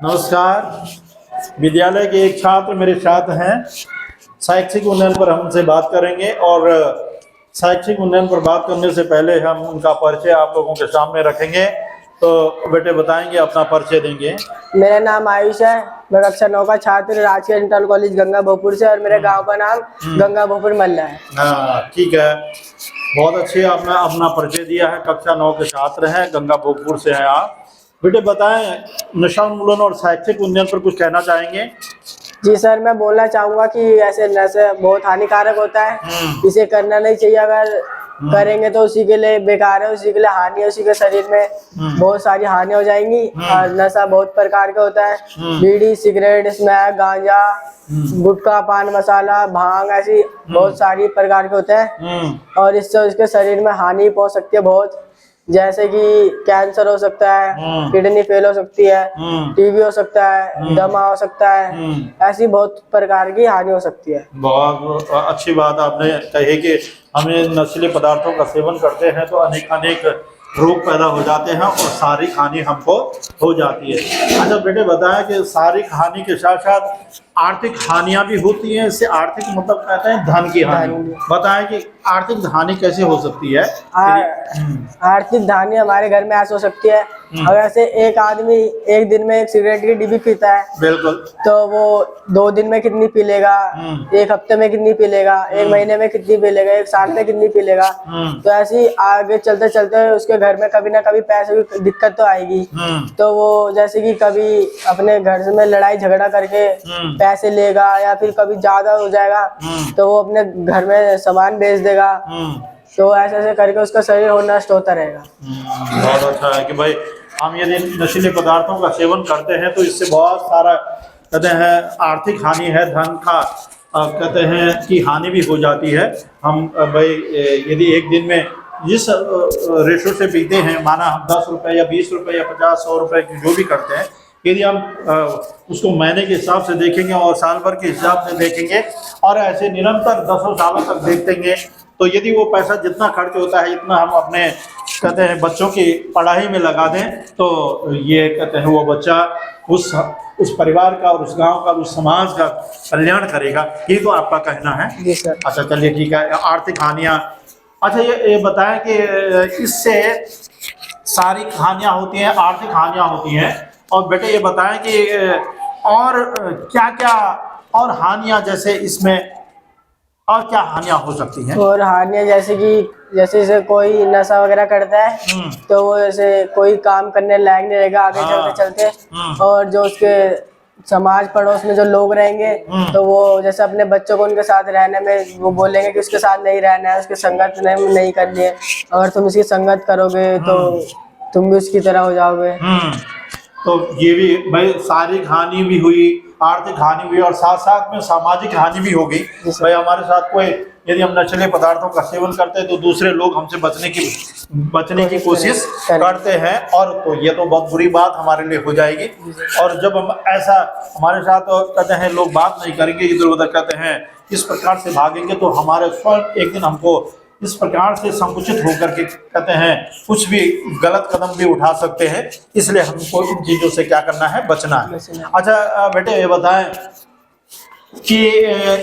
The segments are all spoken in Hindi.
नमस्कार। विद्यालय के एक छात्र मेरे साथ हैं। शैक्षिक उन्नयन पर हमसे बात करेंगे और शैक्षिक उन्नयन पर बात करने से पहले हम उनका परिचय आप लोगों के सामने रखेंगे। तो बेटे बताएंगे, अपना परिचय देंगे। मेरा नाम आयुष है। मैं कक्षा 9 का छात्र राजकीय इंटर कॉलेज गंगा भोपुर से, और मेरे गांव का नाम गंगा भोपुर मल्ला है। हाँ ठीक है, बहुत अच्छे आपने अपना परिचय दिया है। कक्षा 9 के छात्र हैं, गंगा भोपुर से हैं आप। बेटे बताएं, नशा उन्मूलन और शैक्षिक उन्नयन पर कुछ कहना चाहेंगे? जी सर, मैं बोलना चाहूँगा कि ऐसे नशे बहुत हानिकारक होता है। इसे करना नहीं चाहिए। अगर करेंगे तो उसी के लिए बेकार है, उसी के लिए हानि है, उसी के शरीर में बहुत सारी हानि हो जाएंगी। और नशा बहुत प्रकार का होता है। बीड़ी, सिगरेट, स्मैक, गांजा, गुटखा, पान मसाला, भांग, ऐसी बहुत सारी प्रकार के होते हैं। और इससे उसके शरीर में हानि पहुंच सकती है बहुत, जैसे कि कैंसर हो सकता है, किडनी फेल हो सकती है, टीबी हो सकता है, दमा हो सकता है। ऐसी बहुत प्रकार की हानि हो सकती है। बहुत अच्छी बात आपने कही कि हमें नशीले पदार्थों का सेवन करते हैं तो अनेक रोग पैदा हो जाते हैं और शारीरिक हानि हमको हो जाती है। अच्छा बेटे बताएं कि शारीरिक हानि के साथ साथ आर्थिक हानियां भी होती हैं। इससे आर्थिक मतलब कहते हैं धन की हानि। बताएं कि आर्थिक हानि कैसे हो सकती है? आर्थिक हानि हमारे घर में ऐसे हो सकती है, अगर ऐसे एक आदमी एक दिन में एक सिगरेट की डिब्बी पीता है, बिल्कुल, तो वो 2 दिन में कितनी पी लेगा, 1 हफ्ते में कितनी पी लेगा, 1 महीने में कितनी पी लेगा, 1 साल में कितनी पी लेगा। तो ऐसी आगे चलते चलते उसके घर में कभी ना कभी पैसे की दिक्कत तो आएगी। तो वो जैसे कि कभी अपने घर में लड़ाई झगड़ा करके पैसे लेगा, या फिर कभी ज्यादा हो जाएगा तो वो अपने घर में सामान बेच देगा। तो ऐसे ऐसे करके उसका शरीर और नष्ट होता रहेगा। बहुत अच्छा है कि भाई हम यदि नशीले पदार्थों का सेवन करते हैं तो इससे बहुत सारा कहते हैं आर्थिक हानि है, धन का कहते हैं कि हानि भी हो जाती है। हम भाई यदि एक दिन में जिस रेशो से पीते हैं, माना हम 10 रुपये या 20 रुपये या 50-100 रुपये की जो भी करते हैं, यदि हम उसको महीने के हिसाब से देखेंगे और साल भर के हिसाब से देखेंगे और ऐसे निरंतर 10 सालों तक देखेंगे, तो यदि वो पैसा जितना खर्च होता है इतना हम अपने कहते हैं बच्चों की पढ़ाई में लगा दें, तो ये कहते हैं वो बच्चा उस परिवार का और उस गांव का, उस समाज का कल्याण करेगा। ये तो आपका कहना है। जी सर। अच्छा चलिए ठीक है। आर्थिक हानियाँ, अच्छा ये बताएं कि इससे शारीरिक हानियाँ होती हैं, आर्थिक हानियाँ होती हैं, और बेटे ये बताएं कि और क्या क्या और हानियाँ, जैसे इसमें और क्या हानियाँ हो सकती हैं? और हानियाँ जैसे कि जैसे कोई नशा वगैरह करता है तो वो जैसे कोई काम करने लायक नहीं रहेगा आगे चलते चलते। और जो उसके समाज पड़ोस में जो लोग रहेंगे तो वो जैसे अपने बच्चों को उनके साथ रहने में वो बोलेंगे कि उसके साथ नहीं रहना है, उसकी संगत नहीं करनी है। अगर तुम उसकी संगत करोगे तो तुम भी उसकी तरह हो जाओगे। तो ये भी भाई शारीरिक हानि भी हुई, आर्थिक हानि हुई, और साथ साथ में सामाजिक हानि भी होगी। भाई हमारे साथ कोई यदि हम नशीले पदार्थों का सेवन करते हैं तो दूसरे लोग हमसे बचने की कोशिश करते हैं, और तो ये तो बहुत बुरी बात हमारे लिए हो जाएगी। और जब हम ऐसा हमारे साथ कहते हैं लोग बात नहीं करेंगे, इधर उधर कहते हैं इस प्रकार से भागेंगे, तो हमारे स्वयं एक दिन हमको इस प्रकार से संकुचित होकर के कहते हैं कुछ भी गलत कदम भी उठा सकते हैं। इसलिए हमको इन चीजों से क्या करना है, बचना है। अच्छा बेटे ये बताएं कि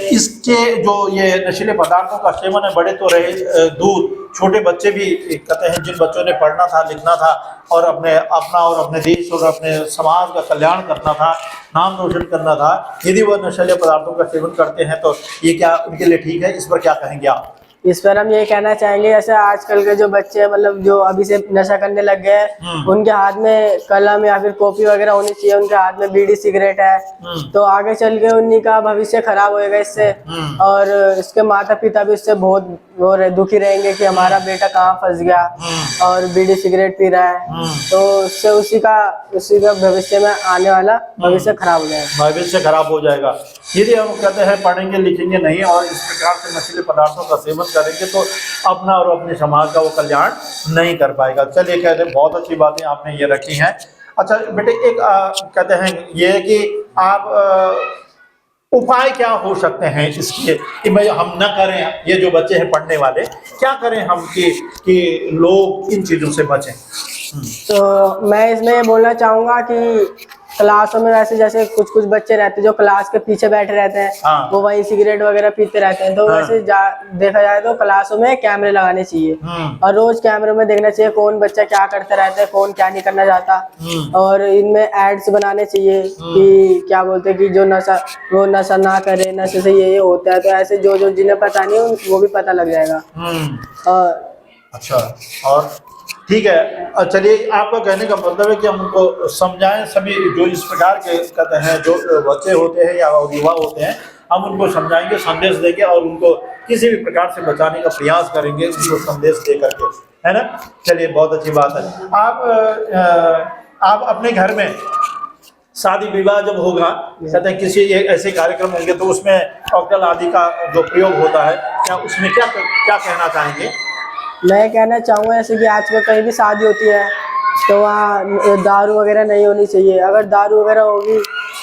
इसके जो ये नशीले पदार्थों का सेवन है, बड़े तो रहे दूर, छोटे बच्चे भी कहते हैं जिन बच्चों ने पढ़ना था, लिखना था और अपने देश और अपने समाज का कल्याण करना था, नाम रोशन करना था, यदि वो नशीले पदार्थों का सेवन करते हैं तो ये क्या उनके लिए ठीक है? इस पर क्या कहेंगे आप? इस पर हम ये कहना चाहेंगे, जैसे आजकल के जो बच्चे मतलब जो अभी से नशा करने लग गए हैं, उनके हाथ में कलम या फिर कॉपी वगैरह होनी चाहिए, उनके हाथ में बीड़ी सिगरेट है, तो आगे चल के उन्हीं का भविष्य खराब होएगा इससे। और इसके माता पिता भी इससे बहुत दुखी रहेंगे कि हमारा बेटा कहाँ फंस गया और बीड़ी सिगरेट पी रहा है, तो उससे उसी का भविष्य में आने वाला भविष्य खराब हो जाएगा। भविष्य खराब हो जाएगा यदि हम कहते हैं पढ़ेंगे लिखेंगे नहीं और इस प्रकार से नशीले पदार्थों का सेवन करेंगे, तो अपना और अपने समाज का वो कल्याण नहीं कर पाएगा। चलिए कहते हैं बहुत अच्छी बातें आपने ये रखी हैं। अच्छा बेटे एक कहते हैं ये कि आप उपाय क्या हो सकते हैं इसके कि भाई हम न करें, ये जो बच्चे हैं पढ़ने वाले, क्या करें हम कि लोग इन चीज़ों से बचें? तो मैं इसमें बोलना चाहूँगा कि क्लासों में वैसे जैसे कुछ कुछ बच्चे रहते हैं जो क्लास के पीछे बैठे रहते हैं, हाँ। वो वहीं सिगरेट वगैरह पीते रहते हैं। तो वैसे देखा जाए तो क्लासों में कैमरे लगाने चाहिए, और रोज कैमरे में देखना चाहिए कौन बच्चा क्या करता रहता है, कौन क्या नहीं करना चाहता। और इनमें एड्स बनाने चाहिए कि क्या बोलते हैं कि जो नशा वो नशा ना करे, नशे से ये होता है। तो ऐसे जो जो जिन्हें पता नहीं वो भी पता लग जाएगा। और अच्छा, और ठीक है। और चलिए, आपका कहने का मतलब है कि हम उनको समझाएं, सभी जो इस प्रकार के कहते हैं जो बच्चे होते हैं या युवा होते हैं, हम उनको समझाएंगे, संदेश देंगे और उनको किसी भी प्रकार से बचाने का प्रयास करेंगे, उनको संदेश दे करके, है ना। चलिए, बहुत अच्छी बात है। आप अपने घर में शादी विवाह जब होगा, कहते हैं किसी ऐसे कार्यक्रम होंगे, तो उसमें कॉकटेल आदि का जो प्रयोग होता है, क्या उसमें क्या कहना चाहेंगे? मैं कहना चाहूँगा ऐसे कि आजकल कहीं भी शादी होती है तो वहाँ दारू वगैरह नहीं होनी चाहिए। अगर दारू वगैरह होगी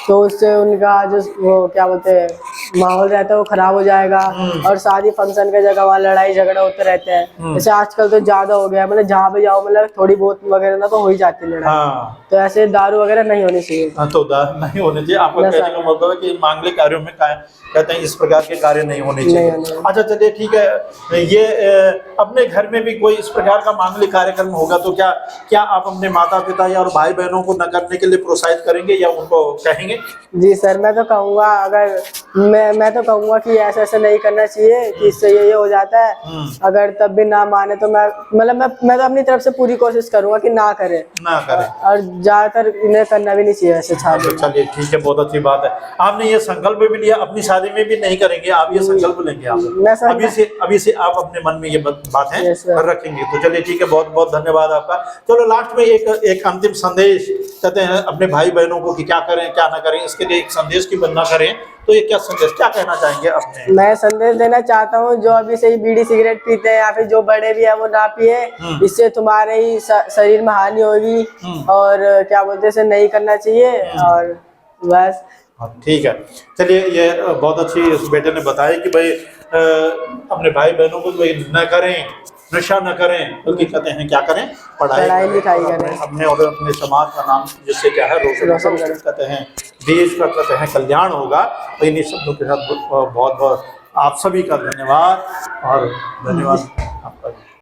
तो उससे उनका जो वो क्या बोलते हैं माहौल रहता है वो खराब हो जाएगा। और शादी फंक्शन के जगह वहाँ लड़ाई झगड़े होते रहते हैं। जैसे आजकल तो ज्यादा हो गया है, मतलब जहाँ भी जाओ मतलब थोड़ी बहुत वगैरह ना तो हो ही जाती है लड़ाई। हाँ। तो ऐसे दारू वगैरह नहीं होनी चाहिए। हाँ, तो दारू नहीं होनी चाहिए। आपका कहने का मतलब है कि मांगलिक कार्यों में कहते हैं इस प्रकार के कार्य नहीं होने चाहिए। अच्छा, चलिए ठीक है। ये अपने घर में भी कोई इस प्रकार का मांगलिक कार्यक्रम होगा तो क्या आप अपने माता पिता या और भाई बहनों को न करने के लिए प्रोत्साहित करेंगे या उनको कहेंगे? जी सर, मैं तो कहूँगा, अगर मैं तो कहूँगा कि ऐसा नहीं करना चाहिए कि इससे ये हो जाता है। अगर तब भी ना माने तो मैं तो अपनी तरफ से पूरी कोशिश करूँगा कि ना करें। और ज्यादातर इन्हें करना भी नहीं चाहिए ऐसे शादी। चलिए ठीक है, बहुत अच्छी बात है। आपने ये संकल्प भी लिया, अपनी शादी में भी नहीं करेंगे, आप ये संकल्प लेंगे। आप अभी से आप अपने मन में ये बात है रखेंगे। तो चलिए ठीक है, बहुत बहुत धन्यवाद आपका। चलो लास्ट में एक अंतिम संदेश कहते हैं अपने भाई बहनों को कि क्या करें क्या ना करें, इसके लिए एक संदेश की वंदना करें, तो ये क्या संदेश क्या कहना चाहेंगे अपने? मैं संदेश देना चाहता हूँ जो अभी से ही बीड़ी सिगरेट पीते हैं या फिर जो बड़े भी है वो ना पिए। इससे तुम्हारे ही शरीर में हानि होगी और क्या बोलते हैं नहीं करना चाहिए। और बस ठीक है। चलिए, ये बहुत अच्छी इस बेटे ने बताया कि भाई अपने भाई बहनों को न करें, नशा न करें, बल्कि कहते हैं क्या करें, पढ़ाई लिखाई करें, अपने और अपने समाज का नाम जिससे क्या है रोशन करें, कहते हैं देश का कहते हैं कल्याण होगा। तो इन्हीं शब्दों के साथ बहुत बहुत आप सभी का धन्यवाद और धन्यवाद।